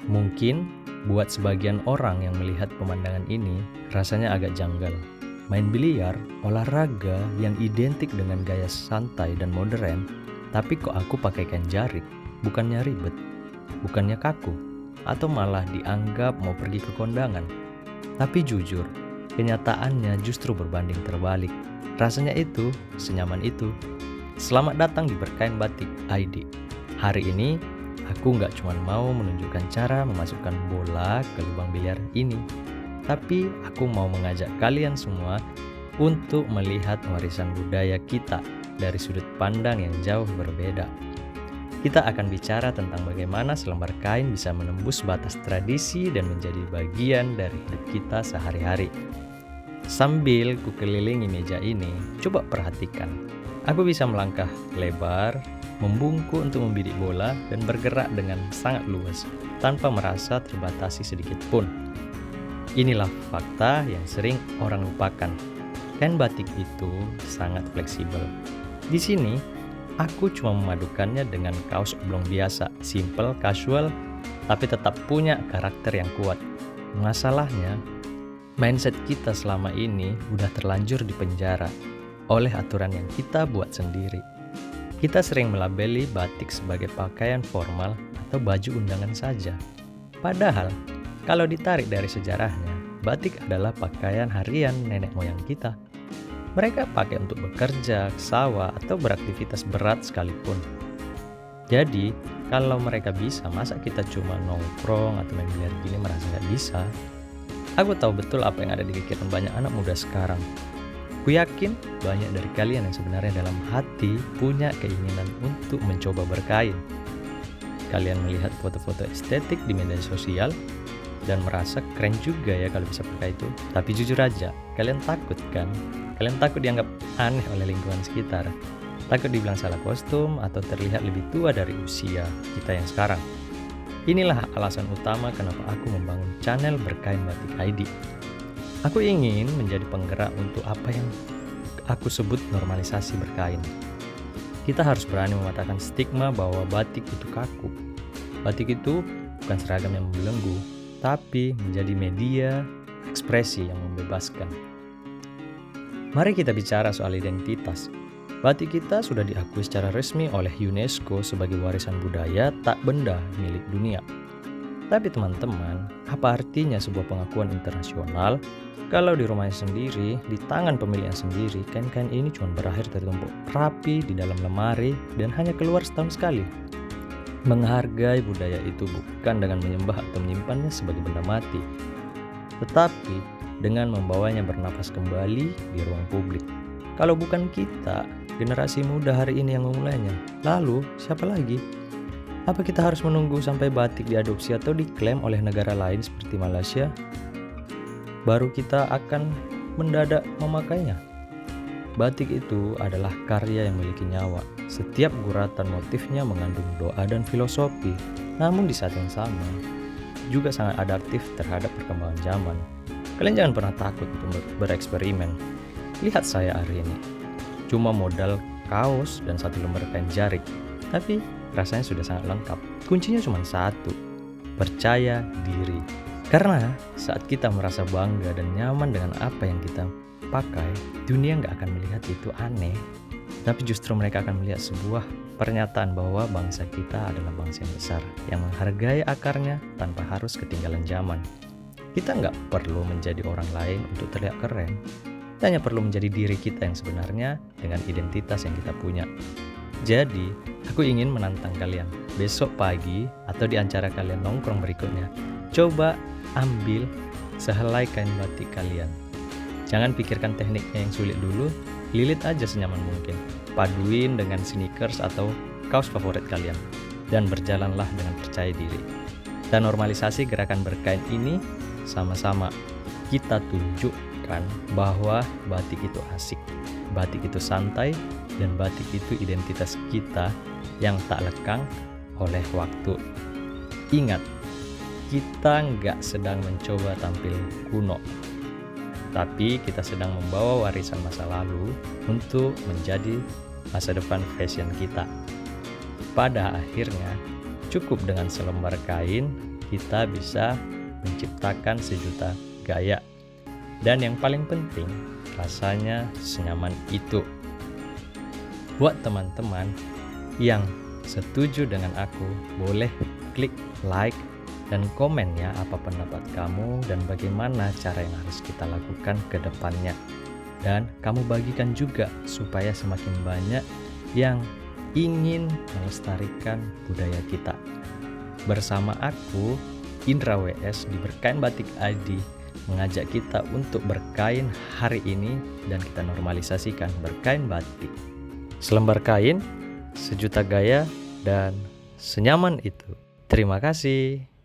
Mungkin buat sebagian orang yang melihat pemandangan ini rasanya agak janggal. Main biliar, olahraga yang identik dengan gaya santai dan modern, tapi kok aku pakai kain jarik, bukannya ribet, bukannya kaku, atau malah dianggap mau pergi ke kondangan. Tapi jujur, kenyataannya justru berbanding terbalik. Rasanya itu, senyaman itu. Selamat datang di Berkain Batik ID. Hari ini, aku nggak cuma mau menunjukkan cara memasukkan bola ke lubang biliar ini, tapi aku mau mengajak kalian semua untuk melihat warisan budaya kita dari sudut pandang yang jauh berbeda. Kita akan bicara tentang bagaimana selembar kain bisa menembus batas tradisi dan menjadi bagian dari hidup kita sehari-hari. Sambil kukelilingi meja ini, coba perhatikan. Aku bisa melangkah lebar, membungkuk untuk membidik bola, dan bergerak dengan sangat luas, tanpa merasa terbatasi sedikit pun. Inilah fakta yang sering orang lupakan. Kain batik itu sangat fleksibel. Di sini, aku cuma memadukannya dengan kaos oblong biasa, simple, casual, tapi tetap punya karakter yang kuat. Masalahnya, mindset kita selama ini udah terlanjur dipenjara oleh aturan yang kita buat sendiri. Kita sering melabeli batik sebagai pakaian formal atau baju undangan saja. Padahal, kalau ditarik dari sejarahnya, batik adalah pakaian harian nenek moyang kita. Mereka pakai untuk bekerja, ke sawah, atau beraktivitas berat sekalipun. Jadi, kalau mereka bisa, masa kita cuma nongkrong atau main biliar gini merasa nggak bisa? Aku tahu betul apa yang ada di pikiran banyak anak muda sekarang. Ku yakin banyak dari kalian yang sebenarnya dalam hati punya keinginan untuk mencoba berkain. Kalian melihat foto-foto estetik di media sosial dan merasa keren juga ya kalau bisa pakai itu. Tapi jujur aja, kalian takut kan? Kalian takut dianggap aneh oleh lingkungan sekitar. Takut dibilang salah kostum atau terlihat lebih tua dari usia kita yang sekarang. Inilah alasan utama kenapa aku membangun channel Berkain Batik ID. Aku ingin menjadi penggerak untuk apa yang aku sebut normalisasi berkain. Kita harus berani mematahkan stigma bahwa batik itu kaku. Batik itu bukan seragam yang membelenggu, tapi menjadi media ekspresi yang membebaskan. Mari kita bicara soal identitas. Batik kita sudah diakui secara resmi oleh UNESCO sebagai warisan budaya tak benda milik dunia. Tapi teman-teman, apa artinya sebuah pengakuan internasional kalau di rumahnya sendiri, di tangan pemiliknya sendiri, kain-kain ini cuma berakhir tertumpuk rapi di dalam lemari dan hanya keluar setahun sekali? Menghargai budaya itu bukan dengan menyembah atau menyimpannya sebagai benda mati, tetapi dengan membawanya bernapas kembali di ruang publik. Kalau bukan kita, generasi muda hari ini yang memulainya, lalu siapa lagi? Apa kita harus menunggu sampai batik diadopsi atau diklaim oleh negara lain seperti Malaysia, baru kita akan mendadak memakainya? Batik itu adalah karya yang memiliki nyawa. Setiap guratan motifnya mengandung doa dan filosofi. Namun di saat yang sama, juga sangat adaptif terhadap perkembangan zaman. Kalian jangan pernah takut untuk bereksperimen. Lihat saya hari ini. Cuma modal kaos dan satu lembar kain jarik. Tapi rasanya sudah sangat lengkap. Kuncinya cuma satu. Percaya diri. Karena saat kita merasa bangga dan nyaman dengan apa yang kita pakai, dunia nggak akan melihat itu aneh. Tapi justru mereka akan melihat sebuah pernyataan bahwa bangsa kita adalah bangsa yang besar, yang menghargai akarnya tanpa harus ketinggalan zaman. Kita nggak perlu menjadi orang lain untuk terlihat keren. Kita hanya perlu menjadi diri kita yang sebenarnya dengan identitas yang kita punya. Jadi, aku ingin menantang kalian besok pagi atau di acara kalian nongkrong berikutnya. Coba ambil sehelai kain batik kalian. Jangan pikirkan tekniknya yang sulit dulu, lilit aja senyaman mungkin. Paduin dengan sneakers atau kaos favorit kalian. Dan berjalanlah dengan percaya diri. Dan normalisasi gerakan berkain ini sama-sama kita tunjukkan bahwa batik itu asik, batik itu santai, dan batik itu identitas kita yang tak lekang oleh waktu. Ingat, kita nggak sedang mencoba tampil kuno, tapi kita sedang membawa warisan masa lalu untuk menjadi masa depan fashion kita. Pada akhirnya, cukup dengan selembar kain kita bisa menciptakan sejuta gaya. Dan yang paling penting, rasanya senyaman itu. Buat teman-teman yang setuju dengan aku, boleh klik like dan komen ya apa pendapat kamu dan bagaimana cara yang harus kita lakukan ke depannya. Dan kamu bagikan juga supaya semakin banyak yang ingin melestarikan budaya kita. Bersama aku, Indra WS di Berkain Batik ID, mengajak kita untuk berkain hari ini dan kita normalisasikan berkain batik. Selembar kain, sejuta gaya, dan senyaman itu. Terima kasih.